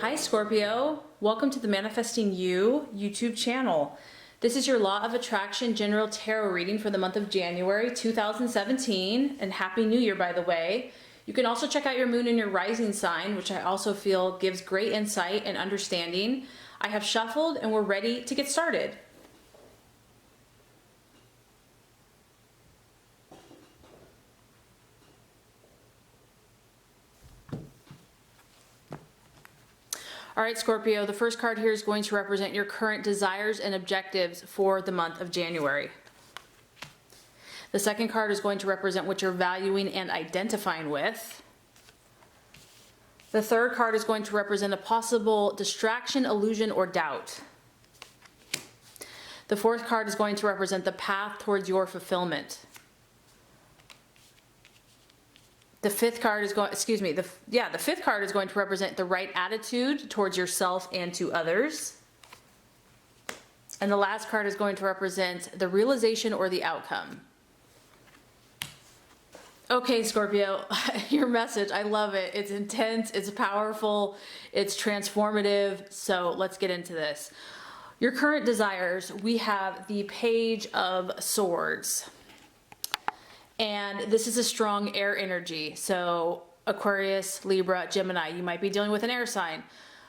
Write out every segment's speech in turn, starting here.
Hi Scorpio, welcome to the Manifesting You YouTube channel. This is your Law of Attraction General Tarot reading for the month of January 2017, and Happy New Year, by the way. You can also check out your moon and your rising sign, which I also feel gives great insight and understanding. I have shuffled and we're ready to get started. All right, Scorpio, the first card here is going to represent your current desires and objectives for the month of January. The second card is going to represent what you're valuing and identifying with. The third card is going to represent a possible distraction, illusion, or doubt. The fourth card is going to represent the path towards your fulfillment. The fifth card is going, the fifth card is going to represent the right attitude towards yourself and to others. And the last card is going to represent the realization or the outcome. Okay, Scorpio, your message, I love it. It's intense, it's powerful, it's transformative. So let's get into this. Your current desires, we have the Page of Swords. And this is a strong air energy. So Aquarius, Libra, Gemini, you might be dealing with an air sign.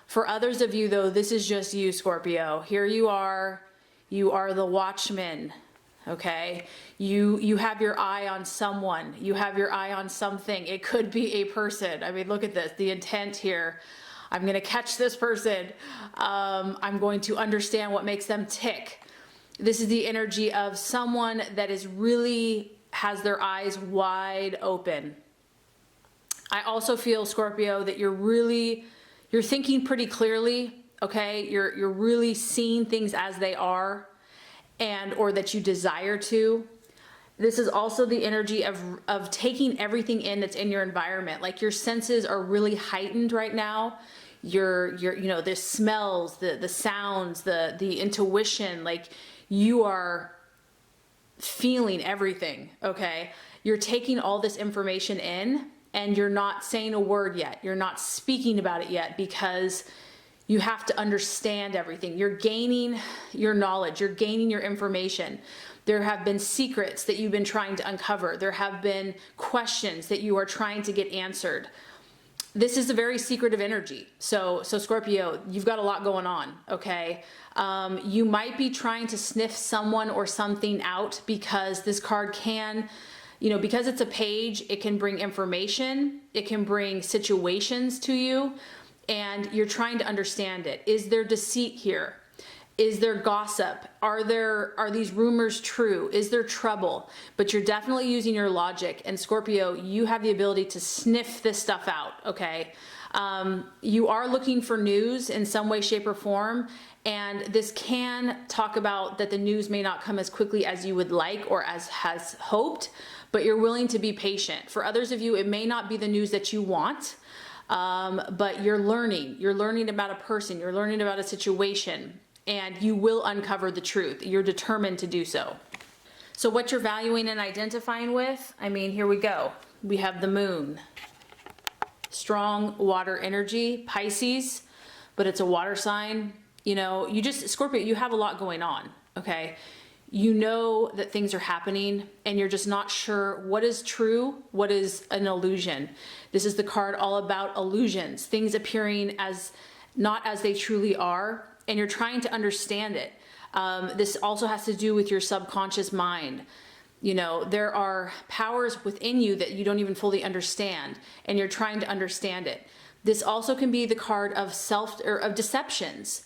For others of you though, this is just you, Scorpio. Here you are the watchman, okay? You have your eye on someone. You have your eye on something. It could be a person. I mean, look at this, the intent here. I'm going to catch this person. I'm going to understand what makes them tick. This is the energy of someone that is really has their eyes wide open. I also feel, Scorpio, that you're thinking pretty clearly, okay? You're really seeing things as they are, or that you desire to. This is also the energy of taking everything in that's in your environment. Like your senses are really heightened right now. The smells, the sounds, the intuition, like you are feeling everything, okay? You're taking all this information in and you're not saying a word yet. You're not speaking about it yet because you have to understand everything. You're gaining your knowledge. You're gaining your information. There have been secrets that you've been trying to uncover. There have been questions that you are trying to get answered. This is a very secretive energy. So Scorpio, you've got a lot going on, okay? You might be trying to sniff someone or something out because this card can, because it's a page, it can bring information, it can bring situations to you, and you're trying to understand it. Is there deceit here? Is there gossip? Are these rumors true? Is there trouble? But you're definitely using your logic. And Scorpio, you have the ability to sniff this stuff out, okay? You are looking for news in some way, shape, or form. And this can talk about that the news may not come as quickly as you would like or as has hoped, but you're willing to be patient. For others of you, it may not be the news that you want, but you're learning about a person, you're learning about a situation, and you will uncover the truth. You're determined to do so. So what you're valuing and identifying with, I mean, here we go. We have the moon. Strong water energy, Pisces, but it's a water sign. Scorpio, you have a lot going on, okay? You know that things are happening and you're just not sure what is true, what is an illusion. This is the card all about illusions, things appearing as not as they truly are, and you're trying to understand it. This also has to do with your subconscious mind. There are powers within you that you don't even fully understand, and you're trying to understand it. This also can be the card of of deceptions.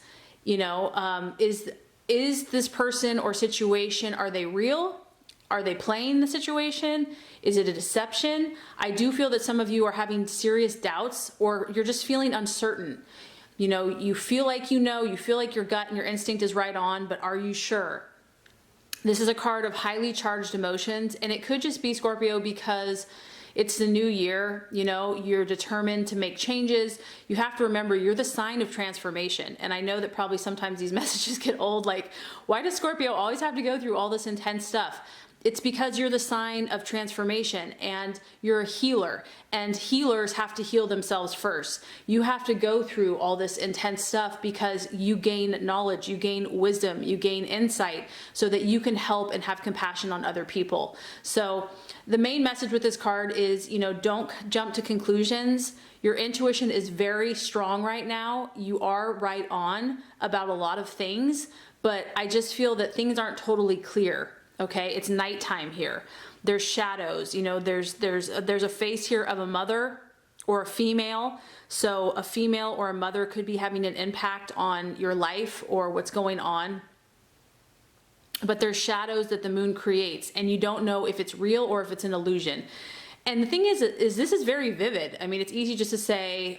Is this person or situation, are they real? Are they playing the situation? Is it a deception? I do feel that some of you are having serious doubts, or you're just feeling uncertain. You feel like you feel like your gut and your instinct is right on, but are you sure? This is a card of highly charged emotions, and it could just be, Scorpio, because it's the new year, you're determined to make changes. You have to remember you're the sign of transformation. And I know that probably sometimes these messages get old, like, why does Scorpio always have to go through all this intense stuff? It's because you're the sign of transformation and you're a healer, and healers have to heal themselves first. You have to go through all this intense stuff because you gain knowledge, you gain wisdom, you gain insight so that you can help and have compassion on other people. So the main message with this card is, don't jump to conclusions. Your intuition is very strong right now. You are right on about a lot of things, but I just feel that things aren't totally clear. Okay, it's nighttime here. There's shadows. There's a face here of a mother or a female. So a female or a mother could be having an impact on your life or what's going on. But there's shadows that the moon creates, and you don't know if it's real or if it's an illusion. And the thing is this is very vivid. I mean, it's easy just to say,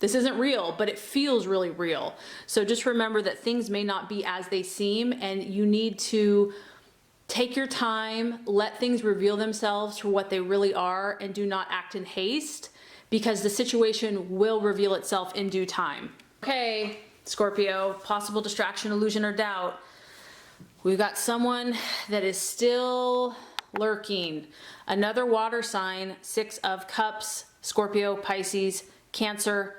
this isn't real, but it feels really real. So just remember that things may not be as they seem, and you need to take your time, let things reveal themselves for what they really are, and do not act in haste, because the situation will reveal itself in due time. Okay, Scorpio, possible distraction, illusion, or doubt. We've got someone that is still lurking. Another water sign, 6 of Cups, Scorpio, Pisces, Cancer.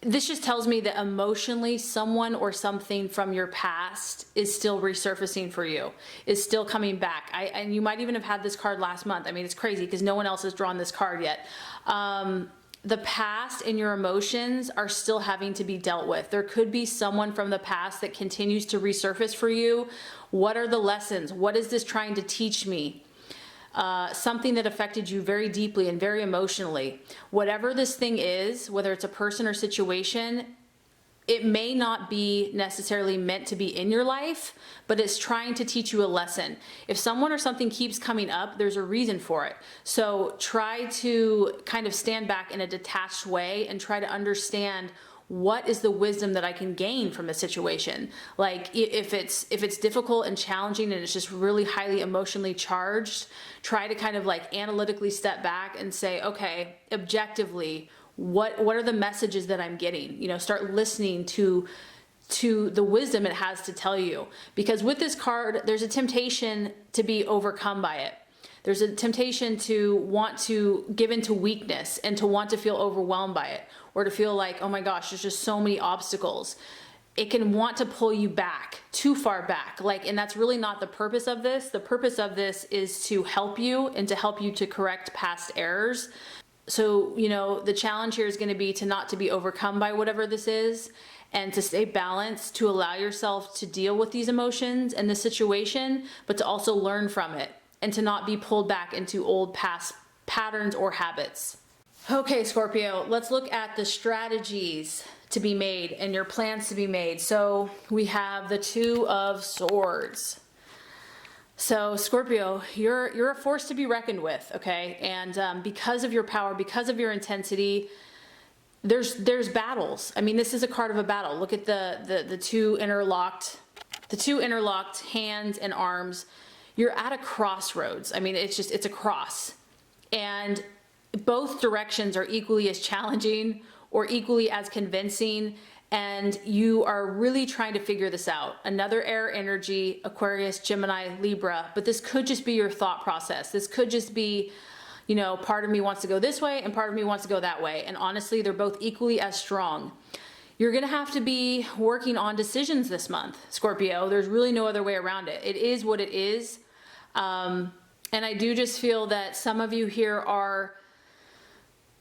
This just tells me that emotionally someone or something from your past is still resurfacing for you, is still coming back. And you might even have had this card last month. I mean, it's crazy because no one else has drawn this card yet. The past and your emotions are still having to be dealt with. There could be someone from the past that continues to resurface for you. What are the lessons? What is this trying to teach me? Something that affected you very deeply and very emotionally. Whatever this thing is, whether it's a person or situation, it may not be necessarily meant to be in your life, but it's trying to teach you a lesson. If someone or something keeps coming up, there's a reason for it. So try to kind of stand back in a detached way and try to understand what is the wisdom that I can gain from a situation. Like if it's difficult and challenging and it's just really highly emotionally charged, try to kind of like analytically step back and say, okay, objectively, what are the messages that I'm getting? Start listening to the wisdom it has to tell you. Because with this card, there's a temptation to be overcome by it. There's a temptation to want to give into weakness and to want to feel overwhelmed by it, or to feel like, oh my gosh, there's just so many obstacles. It can want to pull you back, too far back. and that's really not the purpose of this. The purpose of this is to help you and to help you to correct past errors. So, the challenge here is going to be to be overcome by whatever this is, and to stay balanced, to allow yourself to deal with these emotions and the situation, but to also learn from it and to not be pulled back into old past patterns or habits. Okay, Scorpio, let's look at the strategies to be made and your plans to be made. So we have the 2 of Swords. So Scorpio, you're a force to be reckoned with, okay? And because of your power, because of your intensity, there's battles. I mean, this is a card of a battle. Look at the two interlocked hands and arms. You're at a crossroads. I mean, it's a cross. And both directions are equally as challenging or equally as convincing, and you are really trying to figure this out. Another air energy, Aquarius, Gemini, Libra, but this could just be your thought process. This could just be, part of me wants to go this way and part of me wants to go that way. And honestly, they're both equally as strong. You're gonna have to be working on decisions this month, Scorpio. There's really no other way around it. It is what it is. And I do just feel that some of you here are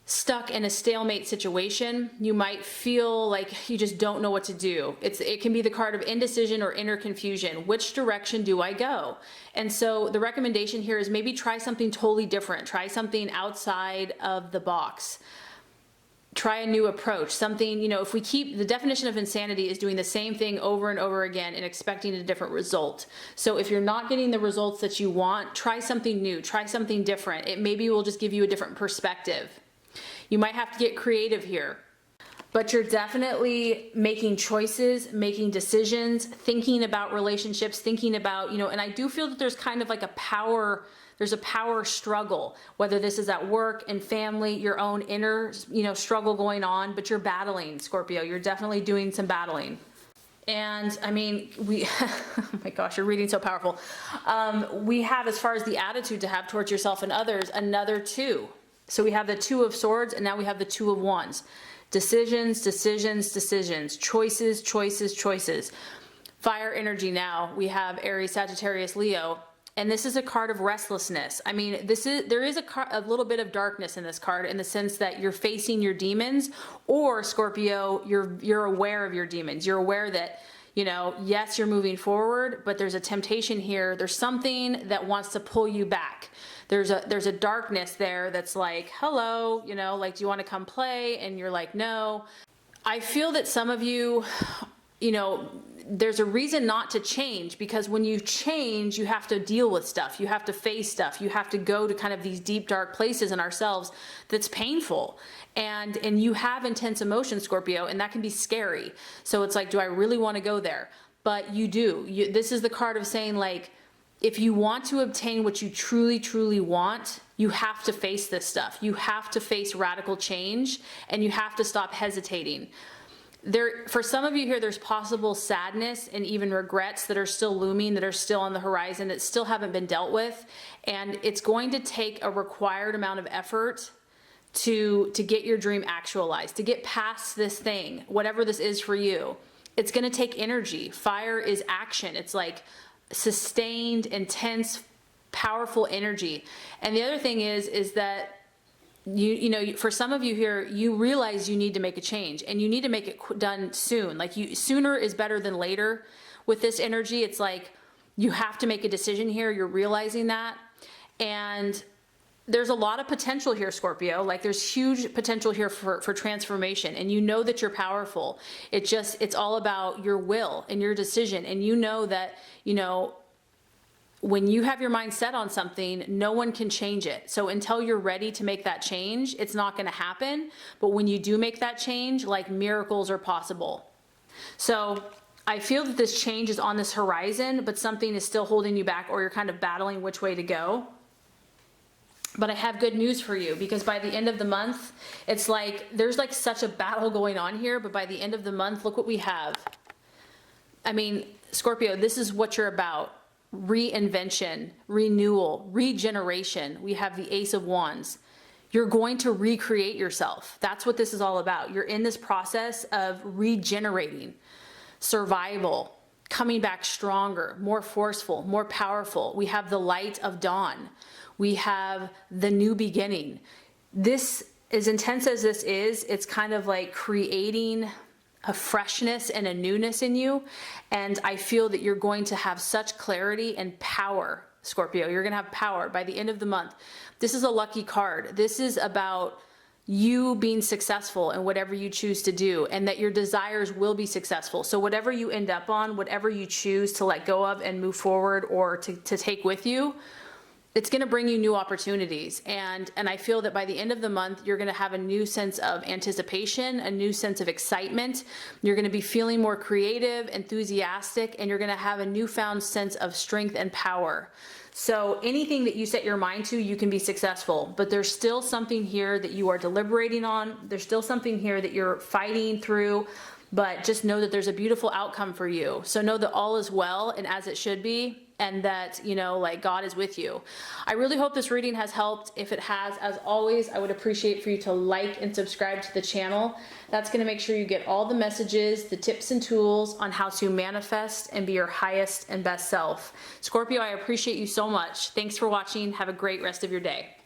stuck in a stalemate situation. You might feel like you just don't know what to do. It can be the card of indecision or inner confusion. Which direction do I go? And so the recommendation here is maybe try something totally different. Try something outside of the box. Try a new approach. Something, if we keep, the definition of insanity is doing the same thing over and over again and expecting a different result. So if you're not getting the results that you want, try something new, try something different. It maybe will just give you a different perspective. You might have to get creative here, but you're definitely making choices, making decisions, thinking about relationships, thinking about, and I do feel that there's kind of like there's a power struggle, whether this is at work and family, your own inner, struggle going on, but you're battling, Scorpio. You're definitely doing some battling. And I mean, oh my gosh, you're reading so powerful. We have, as far as the attitude to have towards yourself and others, another 2. So we have the 2 of Swords, and now we have the 2 of Wands. Decisions, decisions, decisions, choices, choices, choices. Fire energy now. We have Aries, Sagittarius, Leo. And this is a card of restlessness. I mean, there is a little bit of darkness in this card, in the sense that you're facing your demons, or Scorpio, you're aware of your demons. You're aware that, you know, yes, you're moving forward, but there's a temptation here. There's something that wants to pull you back. There's a darkness there that's like, hello, you know, like, do you want to come play? And you're like, no. I feel that some of you, you know, there's a reason not to change, because when you change, you have to deal with stuff. You have to face stuff. You have to go to kind of these deep, dark places in ourselves that's painful. And you have intense emotions, Scorpio, and that can be scary. So it's like, do I really want to go there? But you do. This is the card of saying, like, if you want to obtain what you truly, truly want, you have to face this stuff. You have to face radical change, and you have to stop hesitating. For some of you here, there's possible sadness and even regrets that are still looming, that are still on the horizon, that still haven't been dealt with. And it's going to take a required amount of effort to get your dream actualized, to get past this thing, whatever this is for you. It's going to take energy. Fire is action. It's like sustained, intense, powerful energy. And the other thing is that you know, for some of you here, you realize you need to make a change, and you need to make it done soon. Like, sooner is better than later with this energy. It's like, you have to make a decision here. You're realizing that. And there's a lot of potential here, Scorpio. Like, there's huge potential here for transformation, and you know that you're powerful. It's all about your will and your decision. And you know that, you know, when you have your mind set on something, no one can change it. So until you're ready to make that change, it's not going to happen. But when you do make that change, like, miracles are possible. So I feel that this change is on this horizon, but something is still holding you back, or you're kind of battling which way to go. But I have good news for you, because by the end of the month, it's like, there's like such a battle going on here, but by the end of the month, look what we have. I mean, Scorpio, this is what you're about. Reinvention, renewal, regeneration. We have the Ace of Wands. You're going to recreate yourself. That's what this is all about. You're in this process of regenerating, survival, coming back stronger, more forceful, more powerful. We have the light of dawn. We have the new beginning. This, as intense as this is, it's kind of like creating a freshness and a newness in you. And I feel that you're going to have such clarity and power, Scorpio. You're going to have power by the end of the month. This is a lucky card. This is about you being successful in whatever you choose to do, and that your desires will be successful. So whatever you end up on, whatever you choose to let go of and move forward, or to take with you, it's going to bring you new opportunities. And I feel that by the end of the month, you're going to have a new sense of anticipation, a new sense of excitement. You're going to be feeling more creative, enthusiastic, and you're going to have a newfound sense of strength and power. So anything that you set your mind to, you can be successful. But there's still something here that you are deliberating on. There's still something here that you're fighting through. But just know that there's a beautiful outcome for you. So know that all is well and as it should be, and that, you know, like, God is with you. I really hope this reading has helped. If it has, as always, I would appreciate for you to like and subscribe to the channel. That's going to make sure you get all the messages, the tips and tools on how to manifest and be your highest and best self. Scorpio, I appreciate you so much. Thanks for watching. Have a great rest of your day.